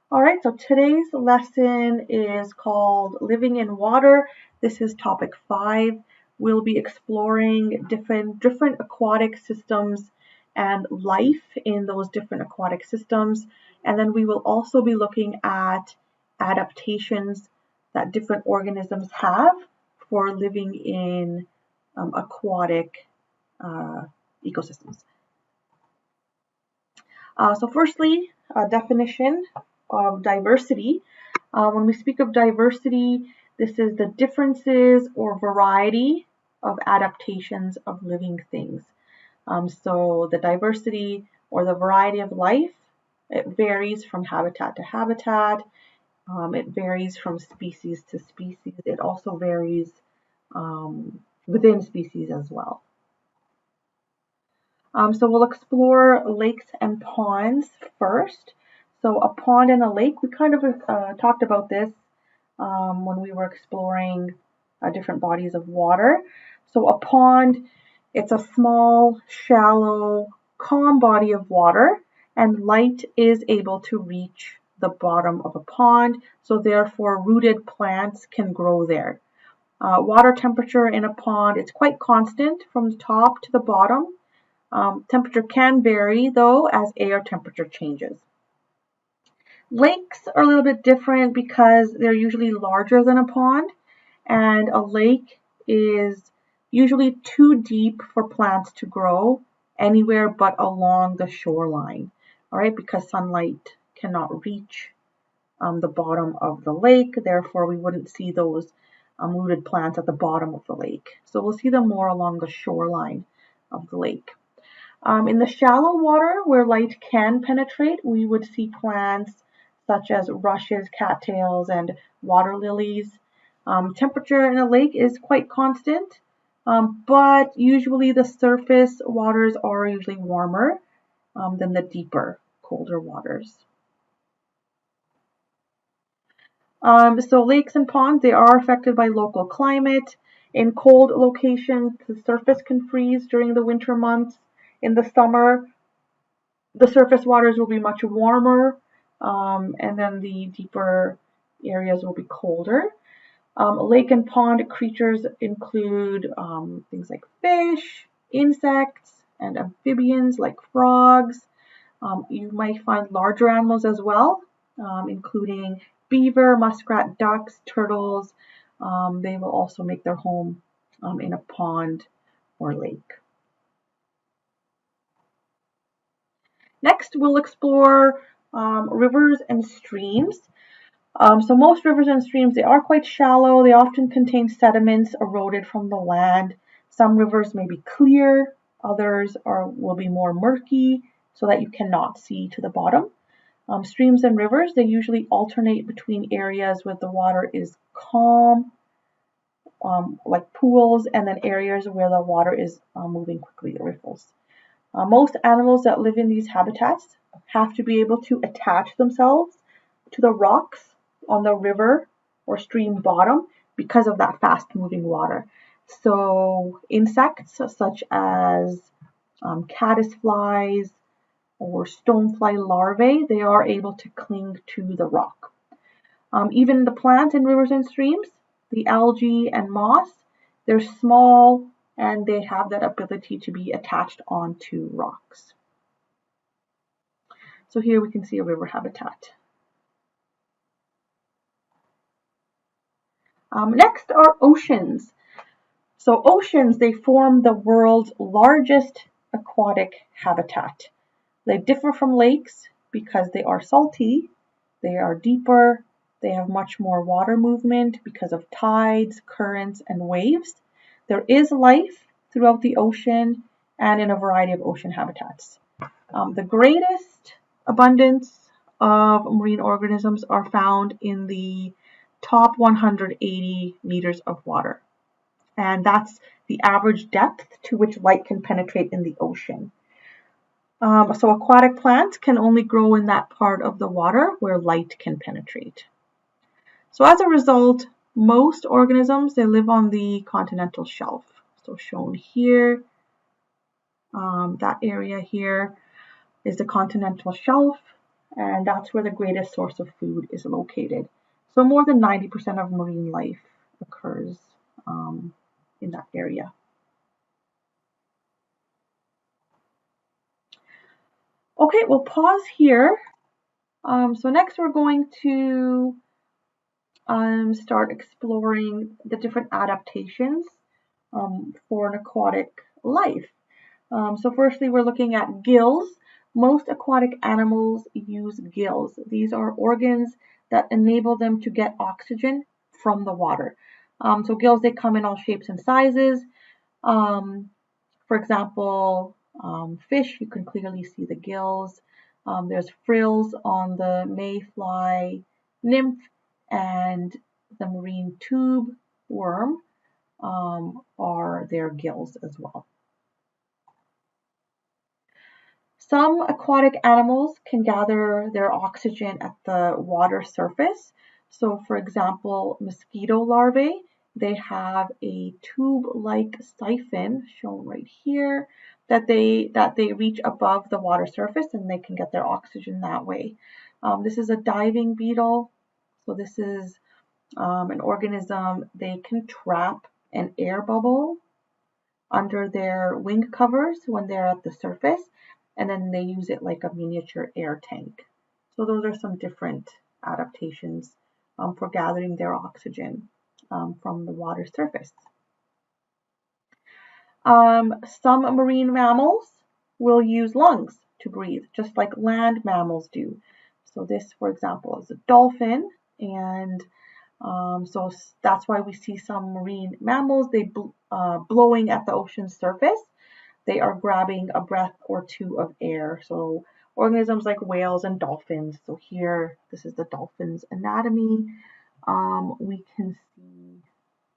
All right, so today's lesson is called Living in Water. This is topic 5. We'll be exploring different aquatic systems and life in those different aquatic systems. And then we will also be looking at adaptations that different organisms have for living in aquatic ecosystems. So firstly, a definition of diversity. When we speak of diversity, this is the differences or variety of adaptations of living things. So the diversity or the variety of life, it varies from habitat to habitat. It varies from species to species. It also varies within species as well. So we'll explore lakes and ponds first. So a pond and a lake, we kind of talked about this when we were exploring different bodies of water. So a pond, it's a small, shallow, calm body of water, and light is able to reach the bottom of a pond, so therefore rooted plants can grow there. Water temperature in a pond, it's quite constant from the top to the bottom. Temperature can vary though as air temperature changes. Lakes are a little bit different because they're usually larger than a pond, and a lake is usually too deep for plants to grow anywhere but along the shoreline, all right, because sunlight cannot reach the bottom of the lake, therefore we wouldn't see those rooted plants at the bottom of the lake. So we'll see them more along the shoreline of the lake. In the shallow water where light can penetrate, we would see plants such as rushes, cattails, and water lilies. Temperature in a lake is quite constant, but usually the surface waters are usually warmer than the deeper, colder waters. So lakes and ponds, they are affected by local climate. In cold locations, the surface can freeze during the winter months. In the summer, the surface waters will be much warmer, and then the deeper areas will be colder. Lake and pond creatures include things like fish, insects, and amphibians like frogs. You might find larger animals as well, including beaver, muskrat, ducks, turtles. They will also make their home in a pond or lake. Next, we'll explore rivers and streams. So most rivers and streams, they are quite shallow. They often contain sediments eroded from the land. Some rivers may be clear, others will be more murky so that you cannot see to the bottom. Streams and rivers, they usually alternate between areas where the water is calm, like pools, and then areas where the water is moving quickly, the riffles. Most animals that live in these habitats have to be able to attach themselves to the rocks on the river or stream bottom because of that fast moving water. So insects such as caddisflies or stonefly larvae, they are able to cling to the rock. Even the plants in rivers and streams, the algae and moss, they're small and they have that ability to be attached onto rocks. So here we can see a river habitat. Next are oceans. So oceans, they form the world's largest aquatic habitat. They differ from lakes because they are salty, they are deeper, they have much more water movement because of tides, currents, and waves. There is life throughout the ocean and in a variety of ocean habitats. The greatest abundance of marine organisms are found in the top 180 meters of water. And that's the average depth to which light can penetrate in the ocean. So aquatic plants can only grow in that part of the water where light can penetrate. So as a result, most organisms, they live on the continental shelf. So shown here, that area here is the continental shelf, and that's where the greatest source of food is located. So more than 90% of marine life occurs in that area. Okay, we'll pause here. So next we're going to start exploring the different adaptations for an aquatic life. So firstly, we're looking at gills. Most aquatic animals use gills. These are organs that enable them to get oxygen from the water. So gills, they come in all shapes and sizes. For example, fish, you can clearly see the gills. There's frills on the mayfly nymph, and the marine tube worm are their gills as well. Some aquatic animals can gather their oxygen at the water surface. So for example, mosquito larvae, they have a tube-like siphon shown right here that they reach above the water surface, and they can get their oxygen that way. This is a diving beetle. So this is an organism. They can trap an air bubble under their wing covers when they're at the surface, and then they use it like a miniature air tank. So those are some different adaptations for gathering their oxygen from the water surface. Some marine mammals will use lungs to breathe, just like land mammals do. So this, for example, is a dolphin, and so that's why we see some marine mammals, they blowing at the ocean's surface. They are grabbing a breath or two of air. So organisms like whales and dolphins. So here, this is the dolphin's anatomy. We can see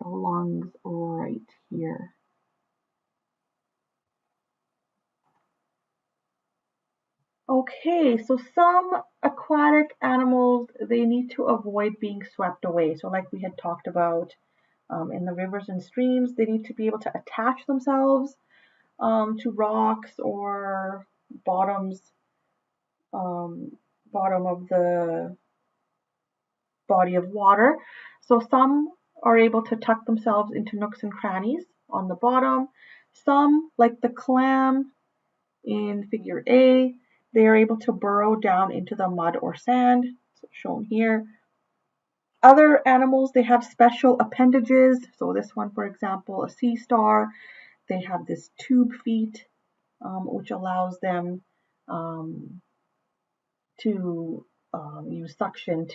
the lungs right here. Okay, so some aquatic animals, they need to avoid being swept away. So like we had talked about in the rivers and streams, they need to be able to attach themselves to rocks or bottom of the body of water. So some are able to tuck themselves into nooks and crannies on the bottom. Some, like the clam in figure A, they are able to burrow down into the mud or sand, so shown here. Other animals, they have special appendages. So this one, for example, a sea star, they have this tube feet, which allows them to use suction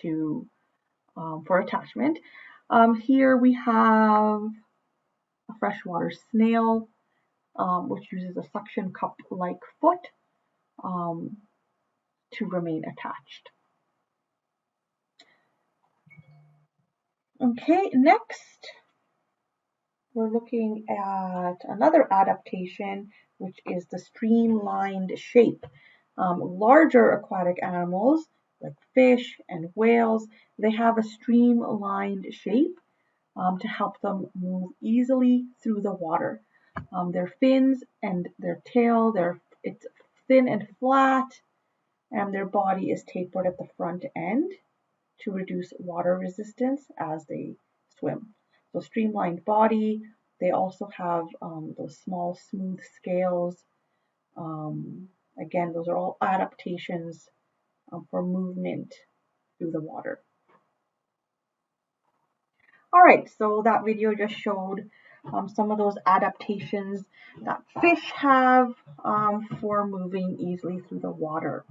for attachment. Here we have a freshwater snail, which uses a suction cup-like foot to remain attached. Okay, next we're looking at another adaptation, which is the streamlined shape. Larger aquatic animals like fish and whales, they have a streamlined shape to help them move easily through the water. Their fins and their tail, it's thin and flat, and their body is tapered at the front end to reduce water resistance as they swim. So streamlined body, they also have those small smooth scales. Again, those are all adaptations for movement through the water. All right, so that video just showed some of those adaptations that fish have for moving easily through the water.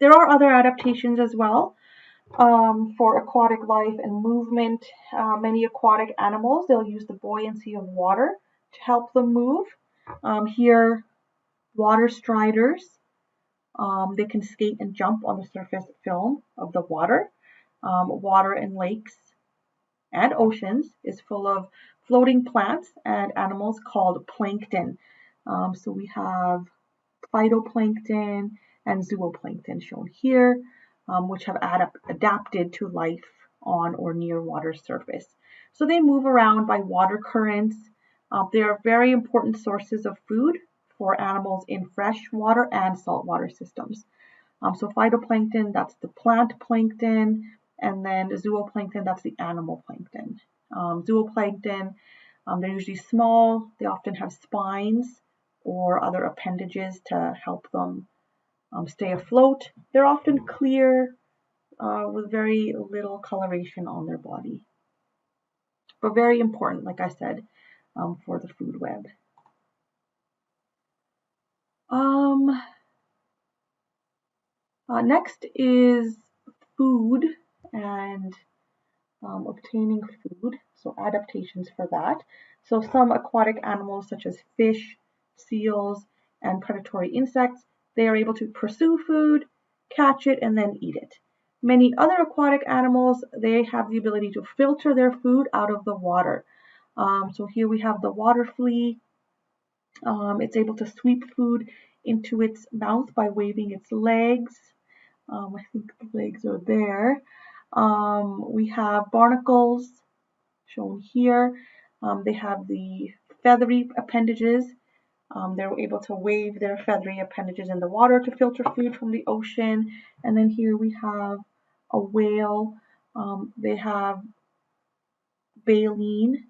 There are other adaptations as well for aquatic life and movement. Many aquatic animals, they'll use the buoyancy of water to help them move. Here, water striders, they can skate and jump on the surface film of the water. Water in lakes and oceans is full of floating plants and animals called plankton. So we have phytoplankton and zooplankton shown here, which have adapted to life on or near water surface. So they move around by water currents. They are very important sources of food for animals in freshwater and saltwater systems. So phytoplankton, that's the plant plankton, and then zooplankton, that's the animal plankton. Zooplankton, they're usually small. They often have spines or other appendages to help them stay afloat. They're often clear with very little coloration on their body, but very important, like I said, for the food web. Next is food and obtaining food, so adaptations for that. So some aquatic animals such as fish, seals, and predatory insects, they are able to pursue food, catch it, and then eat it. Many other aquatic animals, they have the ability to filter their food out of the water. So here we have the water flea. It's able to sweep food into its mouth by waving its legs. I think the legs are there. We have barnacles shown here. They have the feathery appendages. They're able to wave their feathery appendages in the water to filter food from the ocean. And then here we have a whale. They have baleen,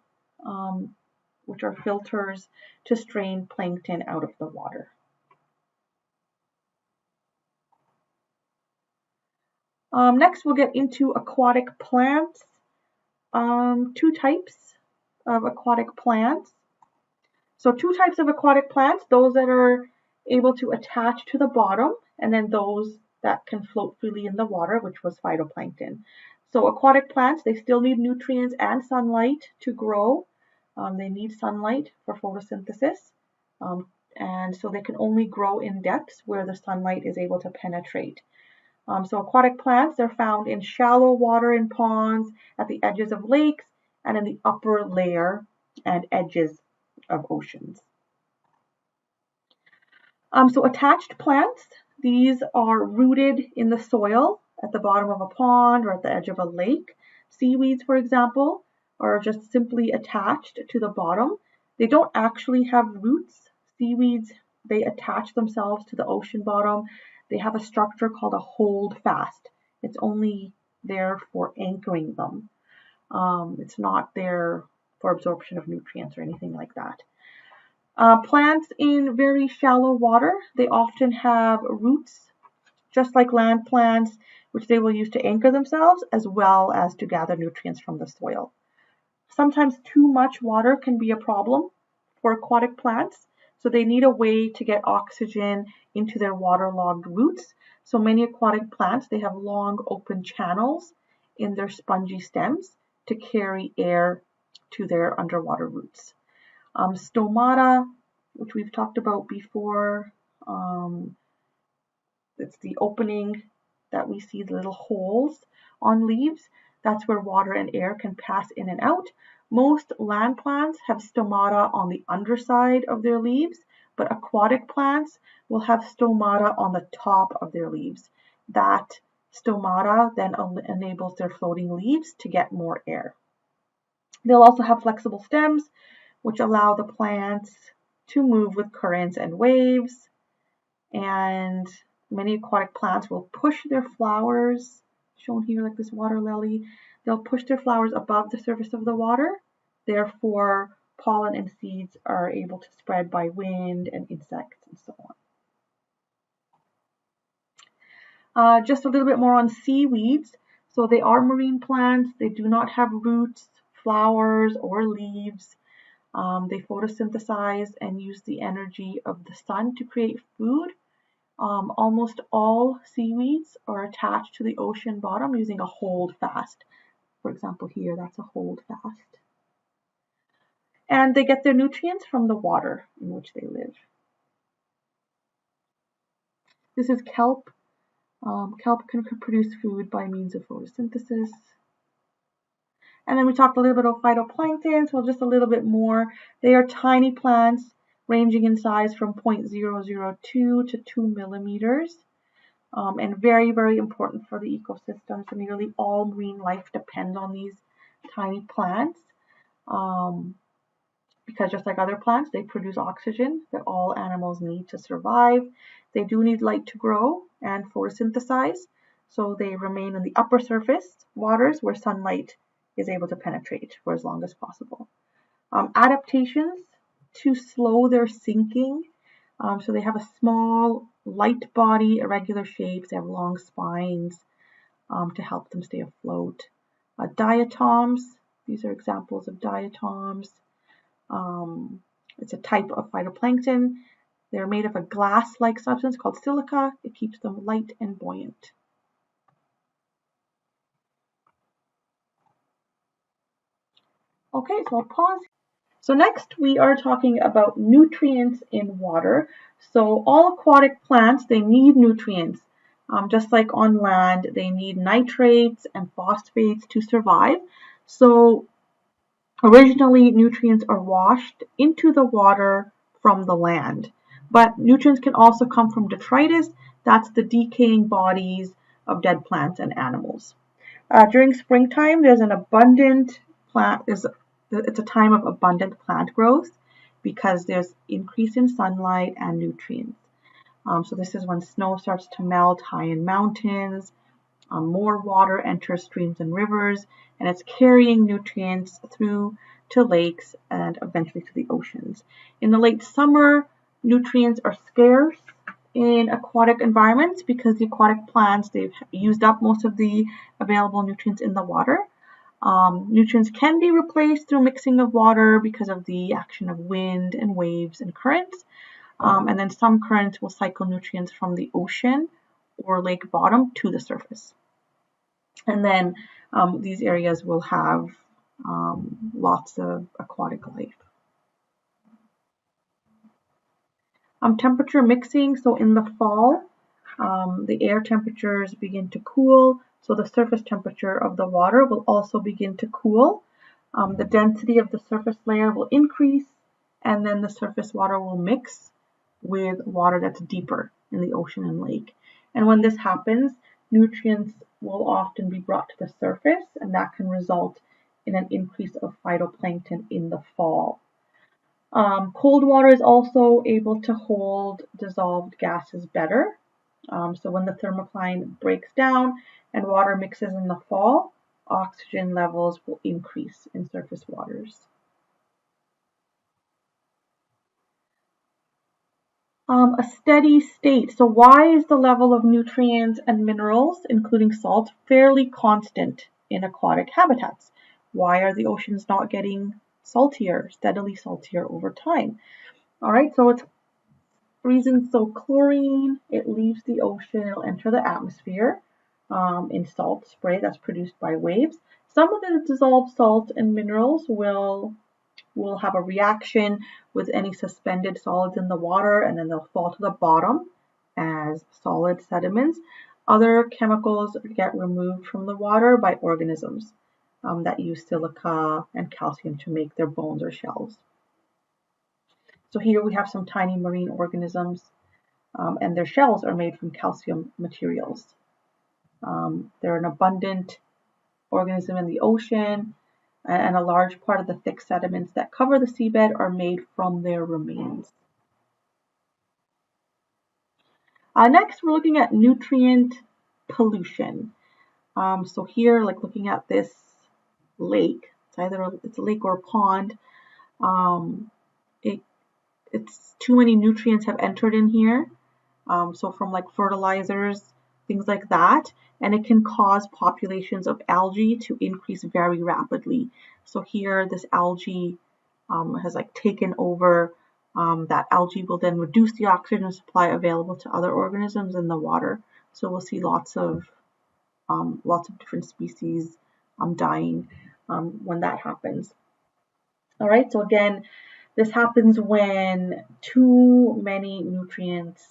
which are filters to strain plankton out of the water. Next, we'll get into aquatic plants. Two types of aquatic plants. So two types of aquatic plants, those that are able to attach to the bottom, and then those that can float freely in the water, which was phytoplankton. So aquatic plants, they still need nutrients and sunlight to grow. They need sunlight for photosynthesis. And so they can only grow in depths where the sunlight is able to penetrate. So aquatic plants, they're found in shallow water in ponds, at the edges of lakes, and in the upper layer and edges of oceans. So attached plants, these are rooted in the soil at the bottom of a pond or at the edge of a lake. Seaweeds, for example, are just simply attached to the bottom. They don't actually have roots. Seaweeds, they attach themselves to the ocean bottom. They have a structure called a holdfast. It's only there for anchoring them. It's not there for absorption of nutrients or anything like that. Plants in very shallow water, they often have roots, just like land plants, which they will use to anchor themselves as well as to gather nutrients from the soil. Sometimes too much water can be a problem for aquatic plants, so they need a way to get oxygen into their waterlogged roots. So many aquatic plants, they have long open channels in their spongy stems to carry air to their underwater roots. Stomata, which we've talked about before, it's the opening that we see, the little holes on leaves. That's where water and air can pass in and out. Most land plants have stomata on the underside of their leaves, but aquatic plants will have stomata on the top of their leaves. That stomata then enables their floating leaves to get more air. They'll also have flexible stems, which allow the plants to move with currents and waves. And many aquatic plants will push their flowers, shown here like this water lily. They'll push their flowers above the surface of the water. Therefore, pollen and seeds are able to spread by wind and insects and so on. Just a little bit more on seaweeds. So they are marine plants. They do not have roots, flowers, or leaves. They photosynthesize and use the energy of the sun to create food. Almost all seaweeds are attached to the ocean bottom using a holdfast. For example, here, that's a holdfast. And they get their nutrients from the water in which they live. This is kelp. Kelp can produce food by means of photosynthesis. And then we talked a little bit about phytoplankton, so just a little bit more. They are tiny plants ranging in size from 0.002 to 2 millimeters, and very, very important for the ecosystem. So nearly all marine life depends on these tiny plants, because just like other plants, they produce oxygen that all animals need to survive. They do need light to grow and photosynthesize, so they remain in the upper surface waters where sunlight is able to penetrate for as long as possible. Adaptations to slow their sinking. So they have a small, light body, irregular shapes. They have long spines to help them stay afloat. Diatoms. These are examples of diatoms. It's a type of phytoplankton. They're made of a glass-like substance called silica. It keeps them light and buoyant. Okay, so I'll pause. So next we are talking about nutrients in water. So all aquatic plants, they need nutrients. Just like on land, they need nitrates and phosphates to survive. So originally, nutrients are washed into the water from the land. But nutrients can also come from detritus. That's the decaying bodies of dead plants and animals. During springtime, there's an abundant plant. It's a time of abundant plant growth because there's increase in sunlight and nutrients. So this is when snow starts to melt high in mountains. More water enters streams and rivers, and it's carrying nutrients through to lakes and eventually to the oceans. In the late summer, nutrients are scarce in aquatic environments because the aquatic plants, they've used up most of the available nutrients in the water. Nutrients can be replaced through mixing of water because of the action of wind and waves and currents. And then some currents will cycle nutrients from the ocean or lake bottom to the surface. And then these areas will have lots of aquatic life. Temperature mixing, so in the fall, the air temperatures begin to cool, so the surface temperature of the water will also begin to cool. The density of the surface layer will increase, and then the surface water will mix with water that's deeper in the ocean and lake. And when this happens, nutrients will often be brought to the surface, and that can result in an increase of phytoplankton in the fall. Cold water is also able to hold dissolved gases better. So when the thermocline breaks down and water mixes in the fall, oxygen levels will increase in surface waters. A steady state. So why is the level of nutrients and minerals, including salt, fairly constant in aquatic habitats? Why are the oceans not getting saltier, steadily saltier over time? All right, so it's reasons. So chlorine, it leaves the ocean, it'll enter the atmosphere in salt spray that's produced by waves. Some of the dissolved salt and minerals will have a reaction with any suspended solids in the water, and then they'll fall to the bottom as solid sediments. Other chemicals get removed from the water by organisms that use silica and calcium to make their bones or shells. So here we have some tiny marine organisms, and their shells are made from calcium materials. They're an abundant organism in the ocean, and a large part of the thick sediments that cover the seabed are made from their remains. Next, we're looking at nutrient pollution. So here, like looking at this lake, it's a lake or a pond. It's too many nutrients have entered in here. So from like fertilizers, things like that, and it can cause populations of algae to increase very rapidly. So here, this algae has like taken over. That algae will then reduce the oxygen supply available to other organisms in the water. So we'll see lots of different species dying when that happens. All right, so again, this happens when too many nutrients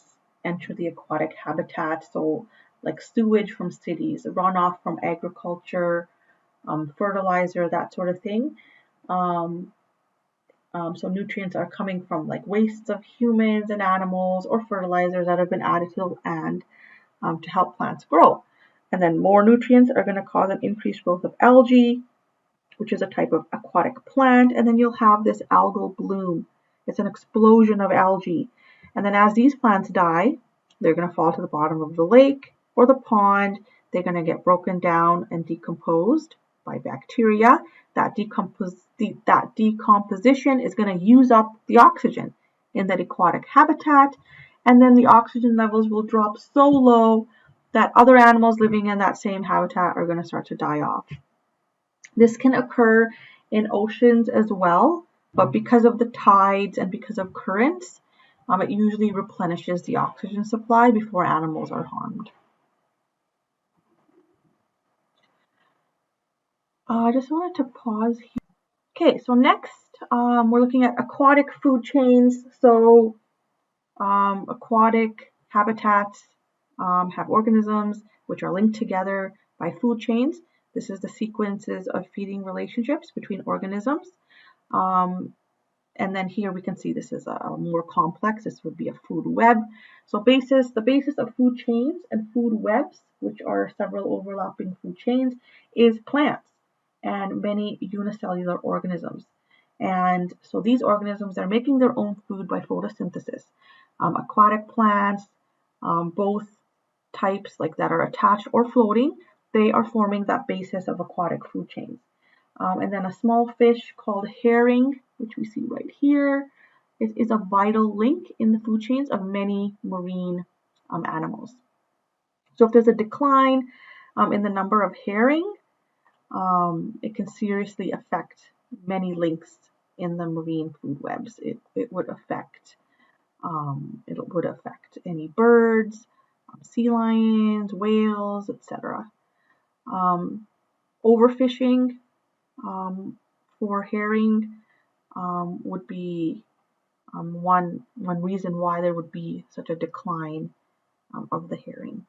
enter the aquatic habitat. So like sewage from cities, runoff from agriculture, fertilizer, that sort of thing. So nutrients are coming from like wastes of humans and animals or fertilizers that have been added to the land to help plants grow. And then more nutrients are going to cause an increased growth of algae, which is a type of aquatic plant. And then you'll have this algal bloom. It's an explosion of algae. And then as these plants die, They're going to fall to the bottom of the lake or the pond. They're going to get broken down and decomposed by bacteria. That decomposition is going to use up the oxygen in that aquatic habitat, and then the oxygen levels will drop so low that other animals living in that same habitat are going to start to die off. This can occur in oceans as well, but because of the tides and because of currents, it usually replenishes the oxygen supply before animals are harmed. I just wanted to pause here. Okay, so next we're looking at aquatic food chains. So aquatic habitats have organisms which are linked together by food chains. This is the sequences of feeding relationships between organisms. And then here we can see this is a more complex. This would be a food web. So the basis of food chains and food webs, which are several overlapping food chains, is plants and many unicellular organisms. And so these organisms are making their own food by photosynthesis. Aquatic plants, both types like that are attached or floating, they are forming that basis of aquatic food chains. And then a small fish called herring, which we see right here, is a vital link in the food chains of many marine animals. So if there's a decline in the number of herring, it can seriously affect many links in the marine food webs. It would affect any birds, sea lions, whales, etc. Overfishing for herring would be one reason why there would be such a decline of the herring.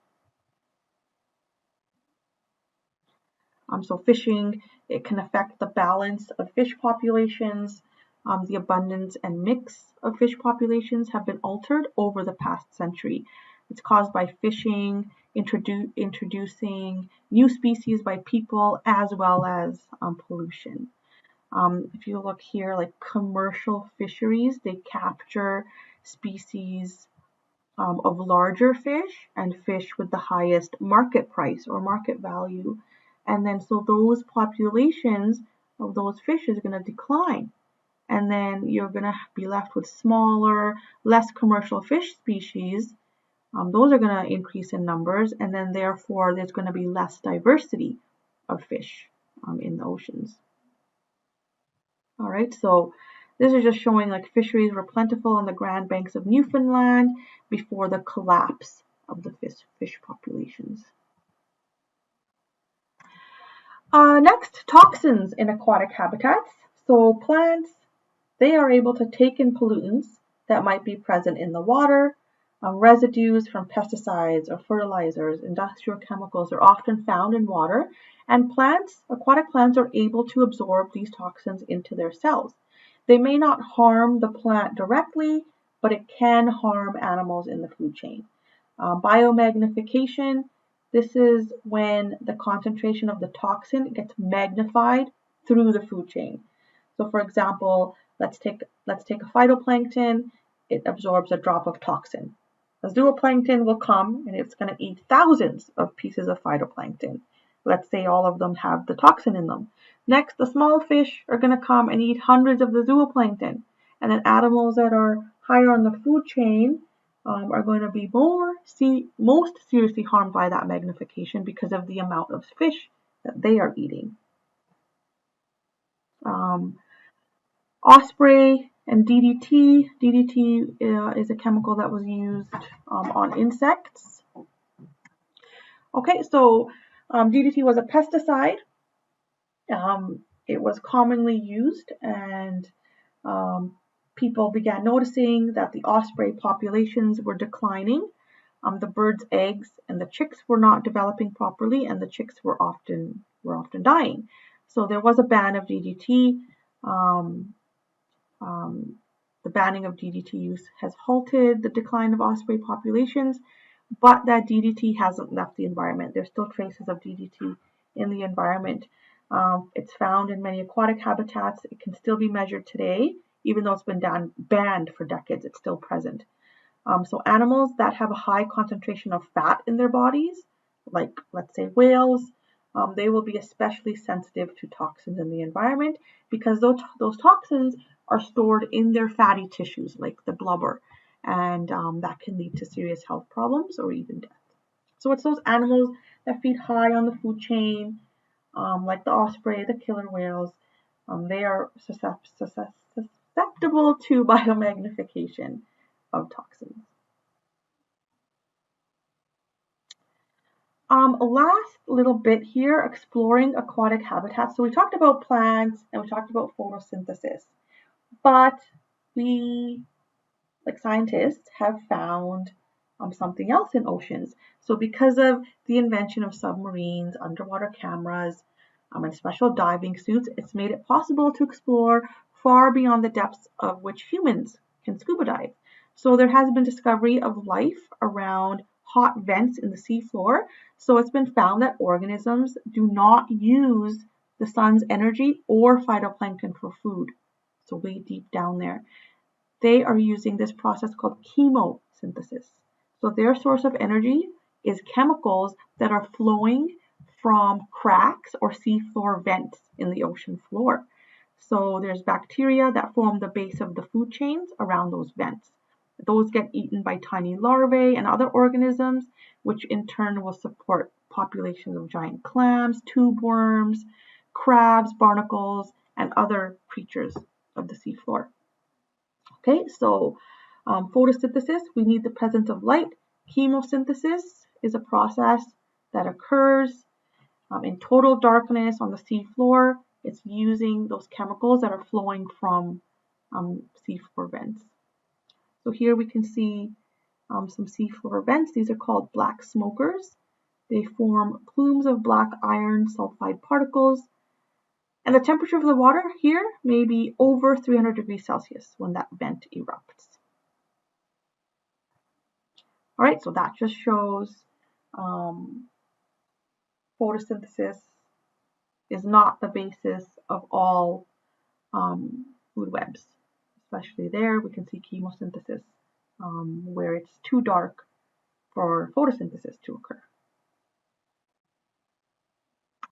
So fishing, it can affect the balance of fish populations. The abundance and mix of fish populations have been altered over the past century. It's caused by fishing, introducing new species by people, as well as pollution. If you look here, like commercial fisheries, they capture species of larger fish and fish with the highest market price or market value. And then so those populations of those fish is going to decline. And then you're going to be left with smaller, less commercial fish species. Those are going to increase in numbers, and then therefore there's going to be less diversity of fish in the oceans. All right, so this is just showing like fisheries were plentiful on the Grand Banks of Newfoundland before the collapse of the fish populations. Next, toxins in aquatic habitats. So plants, they are able to take in pollutants that might be present in the water. Residues from pesticides or fertilizers, industrial chemicals are often found in water, and aquatic plants are able to absorb these toxins into their cells. They may not harm the plant directly, but it can harm animals in the food chain. Biomagnification, this is when the concentration of the toxin gets magnified through the food chain. So for example, let's take a phytoplankton, it absorbs a drop of toxin. A zooplankton will come and it's going to eat thousands of pieces of phytoplankton. Let's say all of them have the toxin in them. Next, the small fish are going to come and eat hundreds of the zooplankton. And then animals that are higher on the food chain are going to be most seriously harmed by that magnification because of the amount of fish that they are eating. Osprey and DDT. DDT is a chemical that was used on insects. Okay, so DDT was a pesticide. It was commonly used, and people began noticing that the osprey populations were declining. The birds' eggs and the chicks were not developing properly, and the chicks were often dying. So there was a ban of DDT. The banning of DDT use has halted the decline of osprey populations, but that DDT hasn't left the environment. There's still traces of DDT in the environment. It's found in many aquatic habitats. It can still be measured today, even though it's been banned for decades. It's still present. So animals that have a high concentration of fat in their bodies, like let's say whales, they will be especially sensitive to toxins in the environment because those toxins are stored in their fatty tissues, like the blubber, and that can lead to serious health problems or even death. So it's those animals that feed high on the food chain, like the osprey, the killer whales. They are susceptible to biomagnification of toxins. Last little bit here, exploring aquatic habitats. So we talked about plants and we talked about photosynthesis, but we, like scientists, have found something else in oceans. So because of the invention of submarines, underwater cameras, and special diving suits, it's made it possible to explore far beyond the depths of which humans can scuba dive. So there has been discovery of life around hot vents in the seafloor. So it's been found that organisms do not use the sun's energy or phytoplankton for food. So way deep down there. They are using this process called chemosynthesis. So their source of energy is chemicals that are flowing from cracks or seafloor vents in the ocean floor. So there's bacteria that form the base of the food chains around those vents. Those get eaten by tiny larvae and other organisms, which in turn will support populations of giant clams, tube worms, crabs, barnacles, and other creatures of the seafloor. Okay, so photosynthesis, we need the presence of light. Chemosynthesis is a process that occurs in total darkness on the seafloor. It's using those chemicals that are flowing from seafloor vents. So here we can see some seafloor vents. These are called black smokers. They form plumes of black iron sulfide particles. And the temperature of the water here may be over 300 degrees Celsius when that vent erupts. All right, so that just shows photosynthesis is not the basis of all food webs. Especially there, we can see chemosynthesis where it's too dark for photosynthesis to occur.